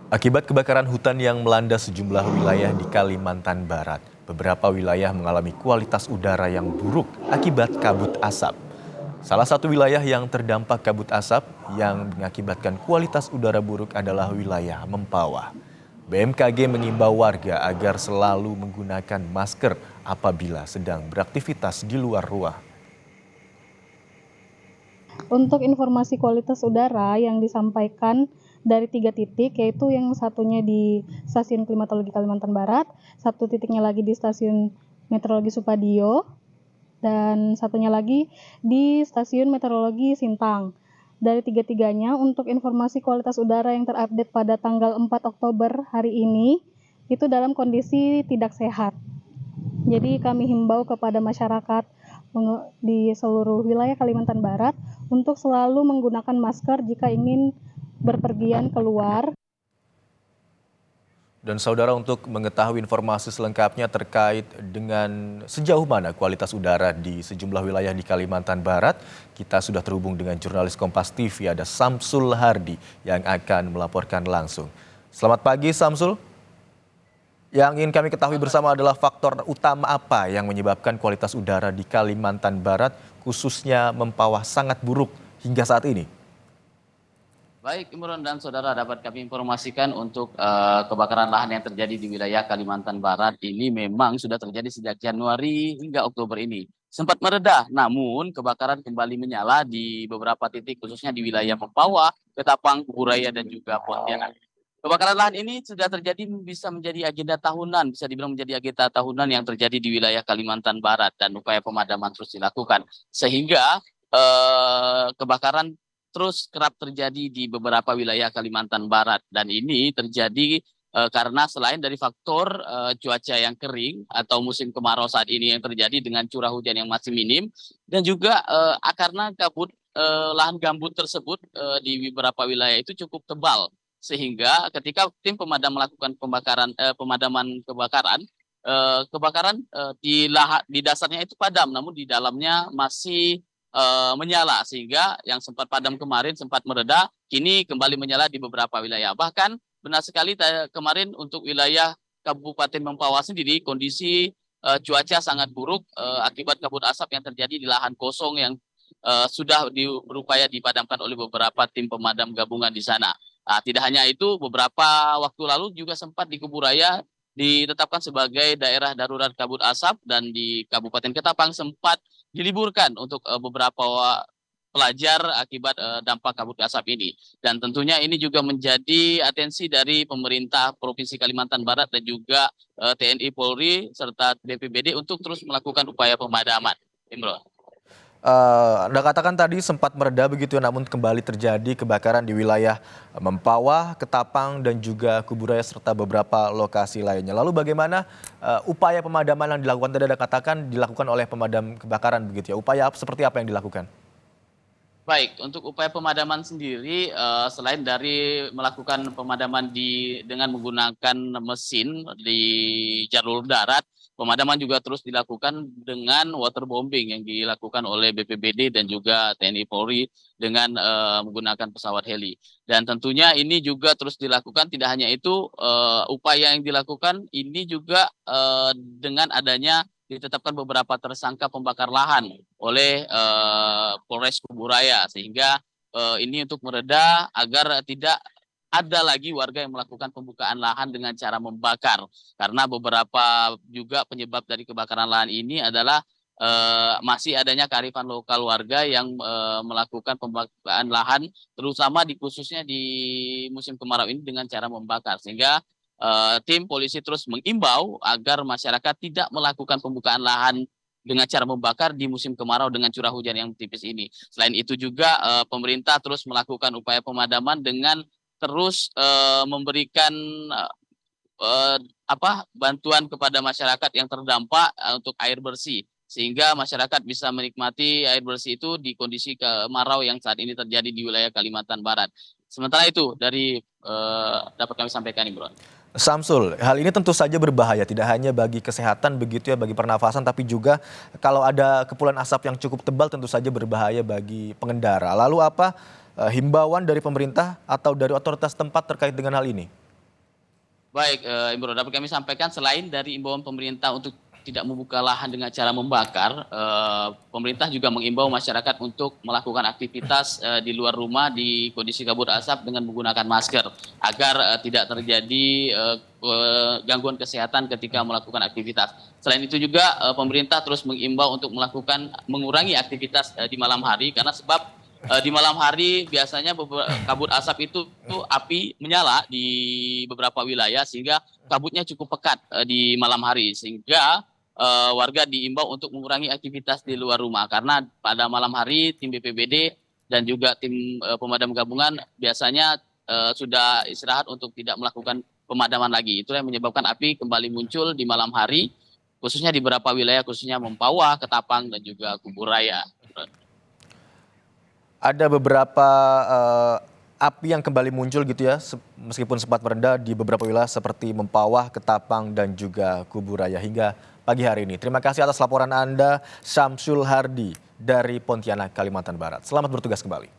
Akibat kebakaran hutan yang melanda sejumlah wilayah di Kalimantan Barat, beberapa wilayah mengalami kualitas udara yang buruk akibat kabut asap. Salah satu wilayah yang terdampak kabut asap yang mengakibatkan kualitas udara buruk adalah wilayah Mempawah. BMKG mengimbau warga agar selalu menggunakan masker apabila sedang beraktivitas di luar rumah. Untuk informasi kualitas udara yang disampaikan dari 3 titik, yaitu yang satunya di Stasiun Klimatologi Kalimantan Barat, satu titiknya lagi di Stasiun Meteorologi Supadio, dan satunya lagi di Stasiun Meteorologi Sintang. Dari tiga-tiganya, untuk informasi kualitas udara yang terupdate pada tanggal 4 Oktober hari ini, itu dalam kondisi tidak sehat. Jadi kami himbau kepada masyarakat di seluruh wilayah Kalimantan Barat untuk selalu menggunakan masker jika ingin berpergian keluar. Dan saudara, untuk mengetahui informasi selengkapnya terkait dengan sejauh mana kualitas udara di sejumlah wilayah di Kalimantan Barat, kita sudah terhubung dengan jurnalis Kompas TV, ada Samsul Hardi yang akan melaporkan langsung. Selamat pagi Samsul. Yang ingin kami ketahui bersama adalah faktor utama apa yang menyebabkan kualitas udara di Kalimantan Barat, khususnya Mempawah, sangat buruk hingga saat ini. Baik, Imron dan saudara, dapat kami informasikan untuk kebakaran lahan yang terjadi di wilayah Kalimantan Barat ini memang sudah terjadi sejak Januari hingga Oktober ini. Sempat mereda, namun kebakaran kembali menyala di beberapa titik, khususnya di wilayah Mempawah, Ketapang, Kuburaya, dan juga Pontianak. Kebakaran lahan ini sudah terjadi, bisa menjadi agenda tahunan, bisa dibilang menjadi agenda tahunan yang terjadi di wilayah Kalimantan Barat, dan upaya pemadaman terus dilakukan. Sehingga kebakaran terus kerap terjadi di beberapa wilayah Kalimantan Barat, dan ini terjadi karena selain dari faktor cuaca yang kering atau musim kemarau saat ini yang terjadi dengan curah hujan yang masih minim, dan juga karena lahan gambut tersebut di beberapa wilayah itu cukup tebal, sehingga ketika tim pemadam melakukan pemadaman kebakaran di dasarnya itu padam, namun di dalamnya masih menyala, sehingga yang sempat padam kemarin sempat mereda, kini kembali menyala di beberapa wilayah. Bahkan benar sekali kemarin untuk wilayah Kabupaten Mempawah sendiri kondisi cuaca sangat buruk akibat kabut asap yang terjadi di lahan kosong yang sudah berupaya dipadamkan oleh beberapa tim pemadam gabungan di sana. Tidak hanya itu, beberapa waktu lalu juga sempat di Kuburaya ditetapkan sebagai daerah darurat kabut asap, dan di Kabupaten Ketapang sempat diliburkan untuk beberapa pelajar akibat dampak kabut asap ini. Dan tentunya ini juga menjadi atensi dari pemerintah Provinsi Kalimantan Barat dan juga TNI Polri serta BPBD untuk terus melakukan upaya pemadaman. Imron. Anda katakan tadi sempat mereda begitu, namun kembali terjadi kebakaran di wilayah Mempawah, Ketapang, dan juga Kuburaya serta beberapa lokasi lainnya. Lalu bagaimana upaya pemadaman yang dilakukan? Tadi Anda katakan dilakukan oleh pemadam kebakaran begitu ya. Upaya seperti apa yang dilakukan? Baik, untuk upaya pemadaman sendiri, selain dari melakukan pemadaman dengan menggunakan mesin di jalur darat, pemadaman juga terus dilakukan dengan waterbombing yang dilakukan oleh BPBD dan juga TNI Polri dengan menggunakan pesawat heli. Dan tentunya ini juga terus dilakukan, tidak hanya itu, upaya yang dilakukan ini juga dengan adanya ditetapkan beberapa tersangka pembakar lahan oleh Polres Kuburaya, sehingga ini untuk mereda agar tidak ada lagi warga yang melakukan pembukaan lahan dengan cara membakar, karena beberapa juga penyebab dari kebakaran lahan ini adalah masih adanya kearifan lokal warga yang melakukan pembukaan lahan, terutama khususnya di musim kemarau ini dengan cara membakar, sehingga tim polisi terus mengimbau agar masyarakat tidak melakukan pembukaan lahan dengan cara membakar di musim kemarau dengan curah hujan yang tipis ini. Selain itu juga pemerintah terus melakukan upaya pemadaman dengan terus memberikan eh, bantuan kepada masyarakat yang terdampak untuk air bersih, sehingga masyarakat bisa menikmati air bersih itu di kondisi kemarau yang saat ini terjadi di wilayah Kalimantan Barat. Sementara itu dari dapat kami sampaikan, Imron. Samsul, hal ini tentu saja berbahaya, tidak hanya bagi kesehatan begitu ya, bagi pernafasan, tapi juga kalau ada kepulan asap yang cukup tebal tentu saja berbahaya bagi pengendara. Lalu apa himbauan dari pemerintah atau dari otoritas tempat terkait dengan hal ini? Baik, Imron, dapat kami sampaikan selain dari imbauan pemerintah untuk tidak membuka lahan dengan cara membakar, pemerintah juga mengimbau masyarakat untuk melakukan aktivitas di luar rumah di kondisi kabut asap dengan menggunakan masker agar tidak terjadi gangguan kesehatan ketika melakukan aktivitas. Selain itu juga pemerintah terus mengimbau untuk mengurangi aktivitas di malam hari karena sebab di malam hari biasanya kabut asap itu api menyala di beberapa wilayah sehingga kabutnya cukup pekat di malam hari sehingga warga diimbau untuk mengurangi aktivitas di luar rumah karena pada malam hari tim BPBD dan juga tim pemadam gabungan biasanya sudah istirahat untuk tidak melakukan pemadaman lagi. Itulah yang menyebabkan api kembali muncul di malam hari khususnya di beberapa wilayah khususnya Mempawah, Ketapang dan juga Kuburaya. Ada beberapa api yang kembali muncul gitu ya, meskipun sempat meredah di beberapa wilayah seperti Mempawah, Ketapang, dan juga Kuburaya hingga pagi hari ini. Terima kasih atas laporan Anda, Syamsul Hardi dari Pontianak, Kalimantan Barat. Selamat bertugas kembali.